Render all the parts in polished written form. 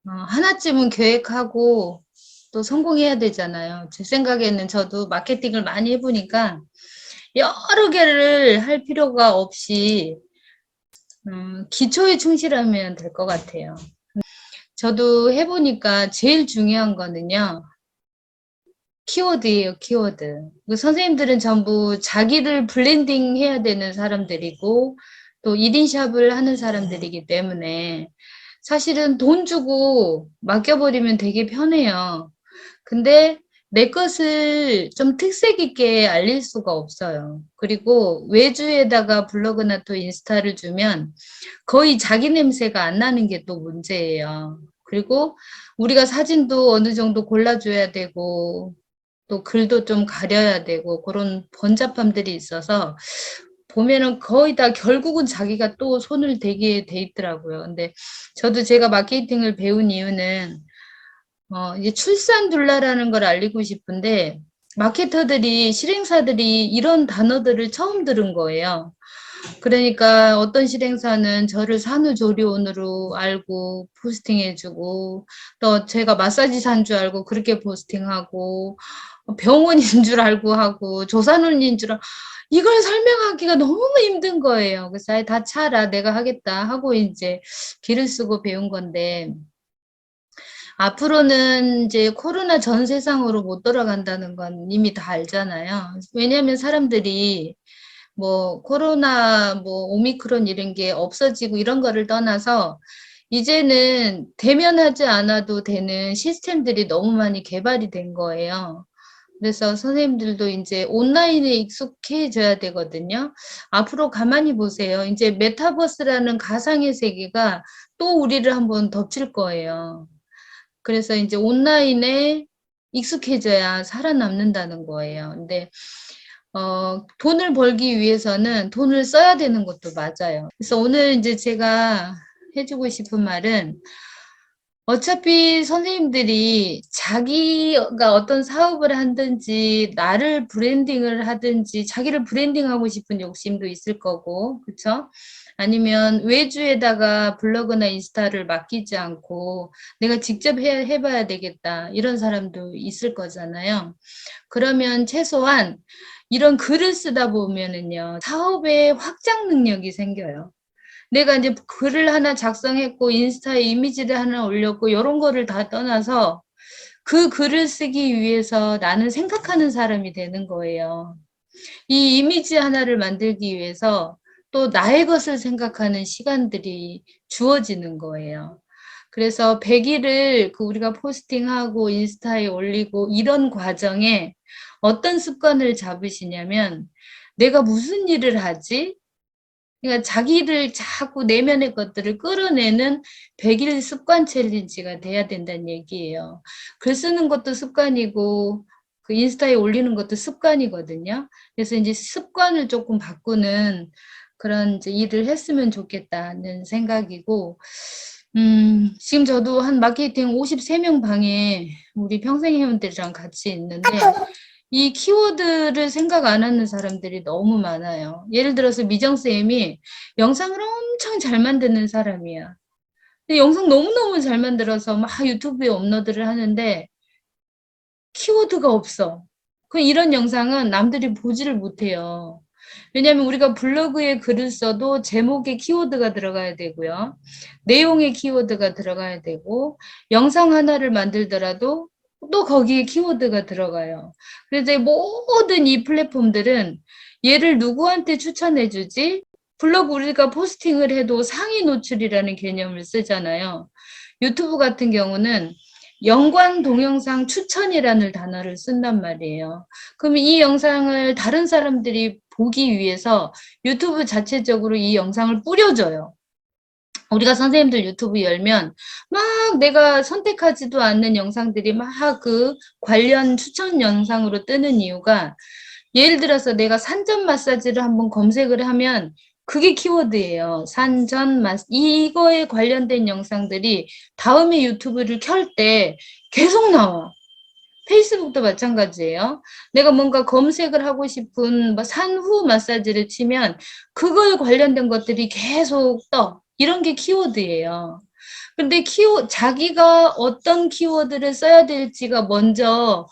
하나쯤은 계획하고 또 성공해야 되잖아요. 제 생각에는 저도 마케팅을 많이 해보니까 여러 개를 할 필요가 없이 기초에 충실하면 될 것 같아요. 저도 해보니까 제일 중요한 거는요. 키워드예요, 키워드. 그 선생님들은 전부 자기를 블렌딩 해야 되는 사람들이고 또 1인 샵을 하는 사람들이기 때문에 사실은 돈 주고 맡겨버리면 되게 편해요. 근데 내 것을 좀 특색 있게 알릴 수가 없어요. 그리고 외주에다가 블로그나 또 인스타를 주면 거의 자기 냄새가 안 나는 게 또 문제예요. 그리고 우리가 사진도 어느 정도 골라줘야 되고 또 글도 좀 가려야 되고 그런 번잡함들이 있어서 보면은 거의 다 결국은 자기가 또 손을 대게 돼 있더라고요. 근데 저도 제가 마케팅을 배운 이유는 이제 출산둘라라는 걸 알리고 싶은데 마케터들이 실행사들이 이런 단어들을 처음 들은 거예요. 그러니까 어떤 실행사는 저를 산후조리원으로 알고 포스팅해주고 또 제가 마사지사인 줄 알고 그렇게 포스팅하고 병원인 줄 알고 하고 조산원인 줄 알고 이걸 설명하기가 너무 힘든 거예요. 그래서 아예 다 차라 내가 하겠다 하고 이제 기를 쓰고 배운 건데 앞으로는 이제 코로나 전 세상으로 못 돌아간다는 건 이미 다 알잖아요. 왜냐하면 사람들이 뭐 코로나 뭐 오미크론 이런 게 없어지고 이런 거를 떠나서 이제는 대면하지 않아도 되는 시스템들이 너무 많이 개발이 된 거예요. 그래서 선생님들도 이제 온라인에 익숙해져야 되거든요. 앞으로 가만히 보세요. 이제 메타버스라는 가상의 세계가 또 우리를 한번 덮칠 거예요. 그래서 이제 온라인에 익숙해져야 살아남는다는 거예요. 근데 돈을 벌기 위해서는 돈을 써야 되는 것도 맞아요. 그래서 오늘 이제 제가 해주고 싶은 말은 어차피 선생님들이 자기가 어떤 사업을 하든지 나를 브랜딩을 하든지 자기를 브랜딩하고 싶은 욕심도 있을 거고 그쵸? 아니면 외주에다가 블로그나 인스타를 맡기지 않고 내가 직접 해봐야 되겠다 이런 사람도 있을 거잖아요. 그러면 최소한 이런 글을 쓰다 보면은요 사업의 확장 능력이 생겨요. 내가 이제 글을 하나 작성했고 인스타에 이미지를 하나 올렸고 이런 거를 다 떠나서 그 글을 쓰기 위해서 나는 생각하는 사람이 되는 거예요. 이 이미지 하나를 만들기 위해서 또 나의 것을 생각하는 시간들이 주어지는 거예요. 그래서 100일을 그 우리가 포스팅하고 인스타에 올리고 이런 과정에 어떤 습관을 잡으시냐면 내가 무슨 일을 하지? 그러니까 자기를 자꾸 내면의 것들을 끌어내는 100일 습관 챌린지가 돼야 된다는 얘기예요. 글 쓰는 것도 습관이고 그 인스타에 올리는 것도 습관이거든요. 그래서 이제 습관을 조금 바꾸는 그런 이제 일을 했으면 좋겠다는 생각이고 지금 저도 한 마케팅 53명 방에 우리 평생회원들이랑 같이 있는데 이 키워드를 생각 안 하는 사람들이 너무 많아요. 예를 들어서 미정쌤이 영상을 엄청 잘 만드는 사람이야. 근데 영상 너무너무 잘 만들어서 막 유튜브에 업로드를 하는데 키워드가 없어. 그 이런 영상은 남들이 보지를 못해요. 왜냐하면 우리가 블로그에 글을 써도 제목에 키워드가 들어가야 되고요. 내용에 키워드가 들어가야 되고 영상 하나를 만들더라도 또 거기에 키워드가 들어가요. 그래서 모든 이 플랫폼들은 얘를 누구한테 추천해 주지? 블로그 우리가 포스팅을 해도 상위 노출이라는 개념을 쓰잖아요. 유튜브 같은 경우는 연관 동영상 추천이라는 단어를 쓴단 말이에요. 그럼 이 영상을 다른 사람들이 보기 위해서 유튜브 자체적으로 이 영상을 뿌려줘요. 우리가 선생님들 유튜브 열면 막 내가 선택하지도 않는 영상들이 막 그 관련 추천 영상으로 뜨는 이유가 예를 들어서 내가 산전 마사지를 한번 검색을 하면 그게 키워드예요. 산전 마사 이거에 관련된 영상들이 다음에 유튜브를 켤 때 계속 나와. 페이스북도 마찬가지예요. 내가 뭔가 검색을 하고 싶은 뭐 산후 마사지를 치면 그거에 관련된 것들이 계속 떠. 이런 게 키워드예요. 근데 자기가 어떤 키워드를 써야 될지가 먼저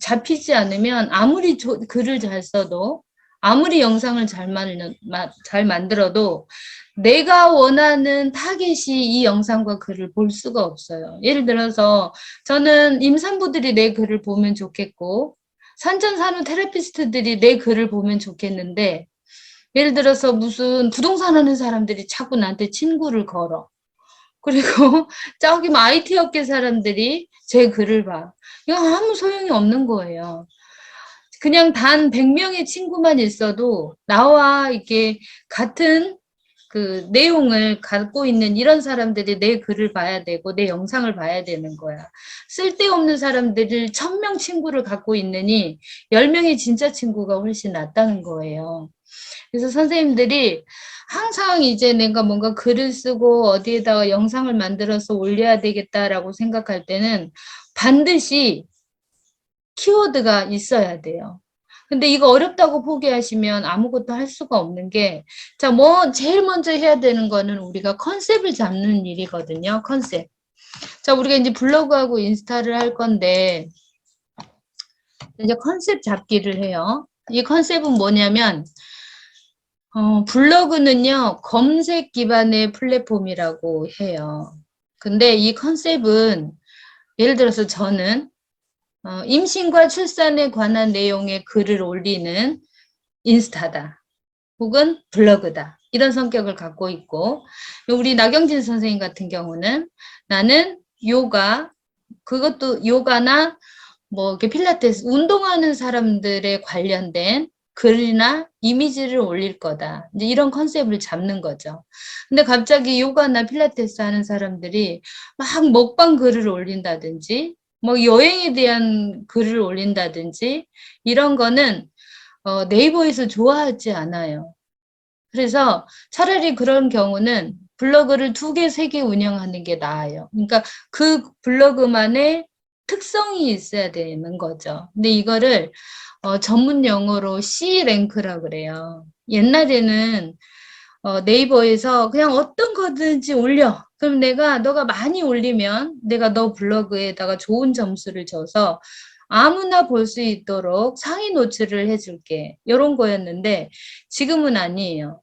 잡히지 않으면 아무리 글을 잘 써도 아무리 영상을 잘 만들어도 내가 원하는 타겟이 이 영상과 글을 볼 수가 없어요. 예를 들어서 저는 임산부들이 내 글을 보면 좋겠고 산전산후 테라피스트들이 내 글을 보면 좋겠는데 예를 들어서 무슨 부동산 하는 사람들이 자꾸 나한테 친구를 걸어. 그리고 저기 뭐 IT 업계 사람들이 제 글을 봐. 이거 아무 소용이 없는 거예요. 그냥 단 100명의 친구만 있어도 나와 이렇게 같은 그 내용을 갖고 있는 이런 사람들이 내 글을 봐야 되고 내 영상을 봐야 되는 거야. 쓸데없는 사람들을 1000명 친구를 갖고 있느니 10명의 진짜 친구가 훨씬 낫다는 거예요. 그래서 선생님들이 항상 이제 내가 뭔가 글을 쓰고 어디에다가 영상을 만들어서 올려야 되겠다라고 생각할 때는 반드시 키워드가 있어야 돼요. 근데 이거 어렵다고 포기하시면 아무것도 할 수가 없는 게, 자, 제일 먼저 해야 되는 거는 우리가 컨셉을 잡는 일이거든요. 컨셉. 자, 우리가 이제 블로그하고 인스타를 할 건데, 이제 컨셉 잡기를 해요. 이 컨셉은 뭐냐면, 블로그는요, 검색 기반의 플랫폼이라고 해요. 근데 이 컨셉은, 예를 들어서 저는, 임신과 출산에 관한 내용의 글을 올리는 인스타다. 혹은 블로그다. 이런 성격을 갖고 있고, 우리 나경진 선생님 같은 경우는 나는 그것도 요가나 뭐 이렇게 필라테스, 운동하는 사람들에 관련된 글이나 이미지를 올릴 거다. 이제 이런 컨셉을 잡는 거죠. 근데 갑자기 요가나 필라테스 하는 사람들이 막 먹방 글을 올린다든지, 뭐 여행에 대한 글을 올린다든지, 이런 거는 네이버에서 좋아하지 않아요. 그래서 차라리 그런 경우는 블로그를 2개, 3개 운영하는 게 나아요. 그러니까 그 블로그만의 특성이 있어야 되는 거죠. 근데 이거를 전문 용어로 C랭크라고 그래요. 옛날에는 네이버에서 그냥 어떤 거든지 올려. 그럼 너가 많이 올리면 내가 너 블로그에다가 좋은 점수를 줘서 아무나 볼 수 있도록 상위 노출을 해줄게. 이런 거였는데 지금은 아니에요.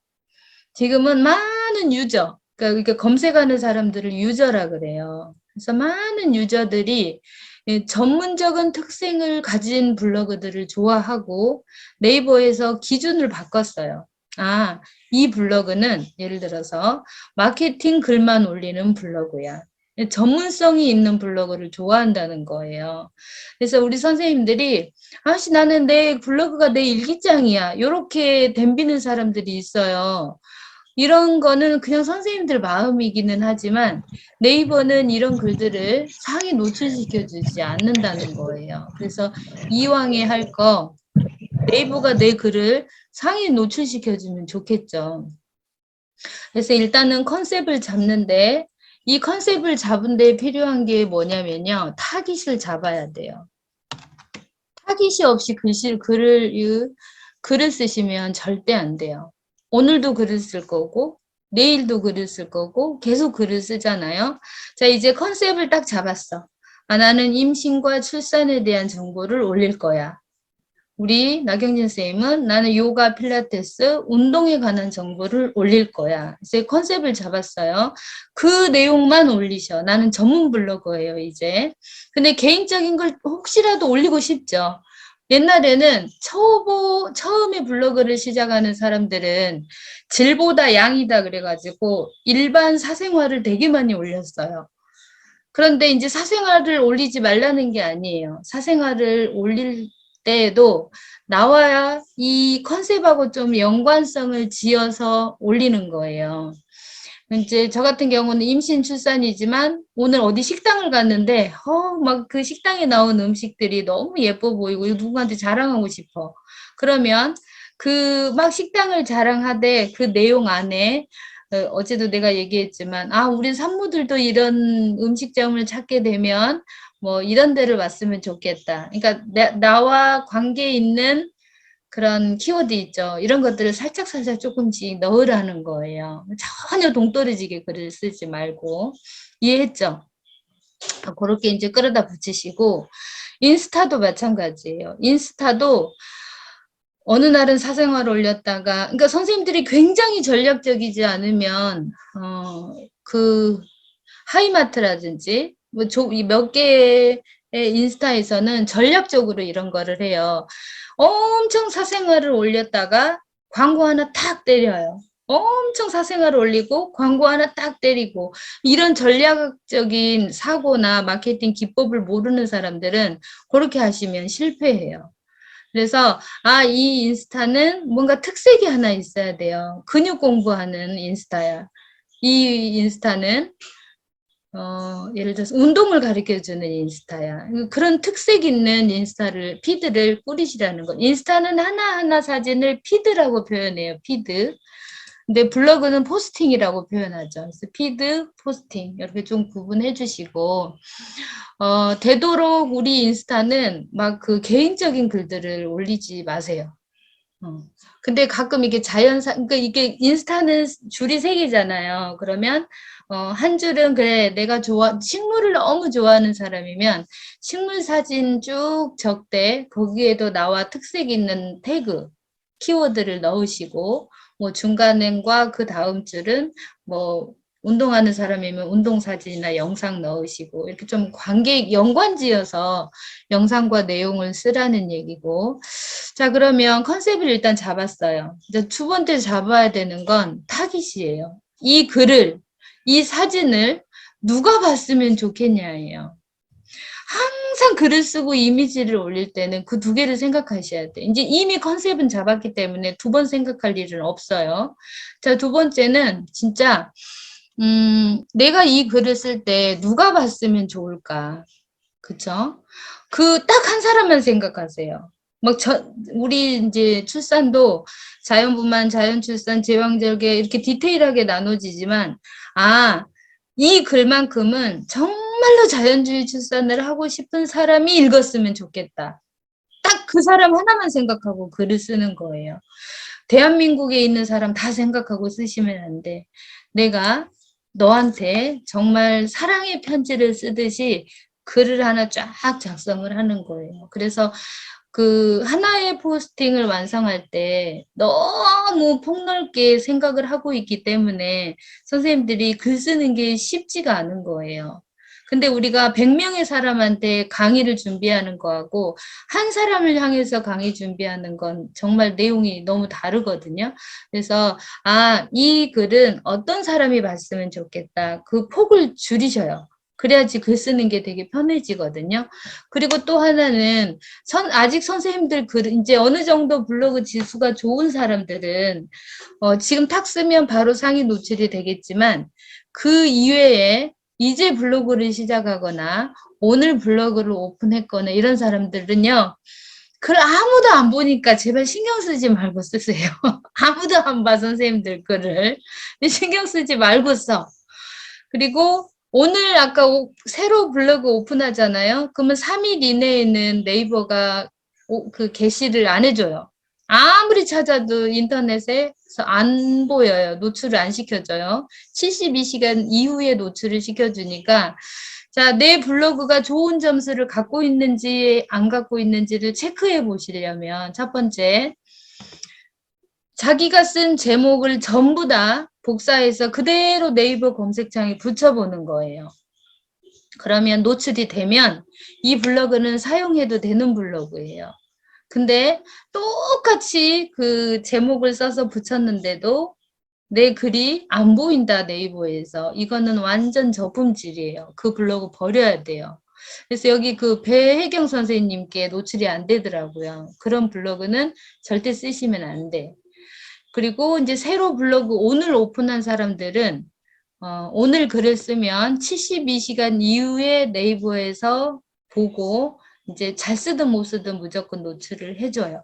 지금은 많은 유저, 그러니까 검색하는 사람들을 유저라 그래요. 그래서 많은 유저들이 전문적인 특징을 가진 블로그들을 좋아하고 네이버에서 기준을 바꿨어요. 아, 이 블로그는 예를 들어서 마케팅 글만 올리는 블로그야. 전문성이 있는 블로그를 좋아한다는 거예요. 그래서 우리 선생님들이 나는 내 블로그가 내 일기장이야. 이렇게 덤비는 사람들이 있어요. 이런 거는 그냥 선생님들 마음이기는 하지만 네이버는 이런 글들을 상위 노출시켜주지 않는다는 거예요. 그래서 이왕에 할 거 네이버가 내 글을 상위 노출시켜주면 좋겠죠. 그래서 일단은 컨셉을 잡는데 이 컨셉을 잡은 데 필요한 게 뭐냐면요. 타깃을 잡아야 돼요. 타깃이 없이 글을 쓰시면 절대 안 돼요. 오늘도 글을 쓸 거고 내일도 글을 쓸 거고 계속 글을 쓰잖아요. 자, 이제 컨셉을 딱 잡았어. 나는 임신과 출산에 대한 정보를 올릴 거야. 우리 나경진 쌤은 나는 요가, 필라테스, 운동에 관한 정보를 올릴 거야. 이제 컨셉을 잡았어요. 그 내용만 올리셔. 나는 전문 블로거예요, 이제. 근데 개인적인 걸 혹시라도 올리고 싶죠. 옛날에는 처음에 블로그를 시작하는 사람들은 질보다 양이다 그래가지고 일반 사생활을 되게 많이 올렸어요. 그런데 이제 사생활을 올리지 말라는 게 아니에요. 사생활을 올릴 때에도 나와야 이 컨셉하고 좀 연관성을 지어서 올리는 거예요. 이제 저 같은 경우는 임신 출산이지만 오늘 어디 식당을 갔는데 막 그 식당에 나온 음식들이 너무 예뻐 보이고 누구한테 자랑하고 싶어. 그러면 그 막 식당을 자랑하되 그 내용 안에 어제도 내가 얘기했지만 우리 산모들도 이런 음식점을 찾게 되면 뭐 이런 데를 왔으면 좋겠다. 그러니까 나와 관계 있는 그런 키워드 있죠. 이런 것들을 살짝살짝 조금씩 넣으라는 거예요. 전혀 동떨어지게 글을 쓰지 말고. 이해했죠? 그렇게 이제 끌어다 붙이시고, 인스타도 마찬가지예요. 인스타도 어느 날은 사생활 올렸다가, 그러니까 선생님들이 굉장히 전략적이지 않으면, 그, 하이마트라든지, 뭐, 몇 개의 인스타에서는 전략적으로 이런 거를 해요. 엄청 사생활을 올렸다가 광고 하나 탁 때려요. 엄청 사생활을 올리고 광고 하나 딱 때리고 이런 전략적인 사고나 마케팅 기법을 모르는 사람들은 그렇게 하시면 실패해요. 그래서 이 인스타는 뭔가 특색이 하나 있어야 돼요. 근육 공부하는 인스타야. 이 인스타는 예를 들어서 운동을 가르쳐주는 인스타야. 그런 특색 있는 인스타를, 피드를 꾸리시라는 것. 인스타는 하나하나 사진을 피드라고 표현해요. 피드. 근데 블로그는 포스팅이라고 표현하죠. 그래서 피드, 포스팅 이렇게 좀 구분해 주시고 되도록 우리 인스타는 막 그 개인적인 글들을 올리지 마세요. 근데 가끔 이게 그러니까 이게 인스타는 줄이 세 개잖아요. 그러면 한 줄은 그래 내가 식물을 너무 좋아하는 사람이면 식물 사진 쭉 적되 거기에도 나와 특색 있는 태그 키워드를 넣으시고 뭐 중간과 그 다음 줄은 뭐 운동하는 사람이면 운동 사진이나 영상 넣으시고 이렇게 좀 연관지어서 영상과 내용을 쓰라는 얘기고. 자, 그러면 컨셉을 일단 잡았어요. 이제 두 번째 잡아야 되는 건 타깃이에요. 이 글을, 이 사진을 누가 봤으면 좋겠냐예요. 항상 글을 쓰고 이미지를 올릴 때는 그 두 개를 생각하셔야 돼. 이제 이미 컨셉은 잡았기 때문에 두 번 생각할 일은 없어요. 자, 두 번째는 진짜 내가 이 글을 쓸 때 누가 봤으면 좋을까? 그쵸? 그 딱 한 사람만 생각하세요. 우리 이제 출산도 자연분만, 자연출산, 제왕절개 이렇게 디테일하게 나눠지지만, 이 글만큼은 정말로 자연주의 출산을 하고 싶은 사람이 읽었으면 좋겠다. 딱 그 사람 하나만 생각하고 글을 쓰는 거예요. 대한민국에 있는 사람 다 생각하고 쓰시면 안 돼. 내가 너한테 정말 사랑의 편지를 쓰듯이 글을 하나 쫙 작성을 하는 거예요. 그래서 그 하나의 포스팅을 완성할 때 너무 폭넓게 생각을 하고 있기 때문에 선생님들이 글 쓰는 게 쉽지가 않은 거예요. 근데 우리가 100명의 사람한테 강의를 준비하는 거하고 한 사람을 향해서 강의 준비하는 건 정말 내용이 너무 다르거든요. 그래서 이 글은 어떤 사람이 봤으면 좋겠다. 그 폭을 줄이셔요. 그래야지 글 쓰는 게 되게 편해지거든요. 그리고 또 하나는 아직 선생님들 이제 어느 정도 블로그 지수가 좋은 사람들은 지금 탁 쓰면 바로 상위 노출이 되겠지만 그 이외에 이제 블로그를 시작하거나 오늘 블로그를 오픈했거나 이런 사람들은요. 글 아무도 안 보니까 제발 신경 쓰지 말고 쓰세요. 아무도 안 봐, 선생님들 글을. 신경 쓰지 말고 써. 그리고 오늘 아까 새로 블로그 오픈하잖아요. 그러면 3일 이내에는 네이버가 그 게시를 안 해줘요. 아무리 찾아도 인터넷에서 안 보여요. 노출을 안 시켜줘요. 72시간 이후에 노출을 시켜주니까 자, 내 블로그가 좋은 점수를 갖고 있는지 안 갖고 있는지를 체크해 보시려면 첫 번째, 자기가 쓴 제목을 전부 다 복사해서 그대로 네이버 검색창에 붙여보는 거예요. 그러면 노출이 되면 이 블로그는 사용해도 되는 블로그예요. 근데 똑같이 그 제목을 써서 붙였는데도 내 글이 안 보인다 네이버에서. 이거는 완전 저품질이에요. 그 블로그 버려야 돼요. 그래서 여기 그 배혜경 선생님께 노출이 안 되더라고요. 그런 블로그는 절대 쓰시면 안 돼. 그리고 이제 새로 블로그 오늘 오픈한 사람들은 오늘 글을 쓰면 72시간 이후에 네이버에서 보고 이제 잘 쓰든 못 쓰든 무조건 노출을 해줘요.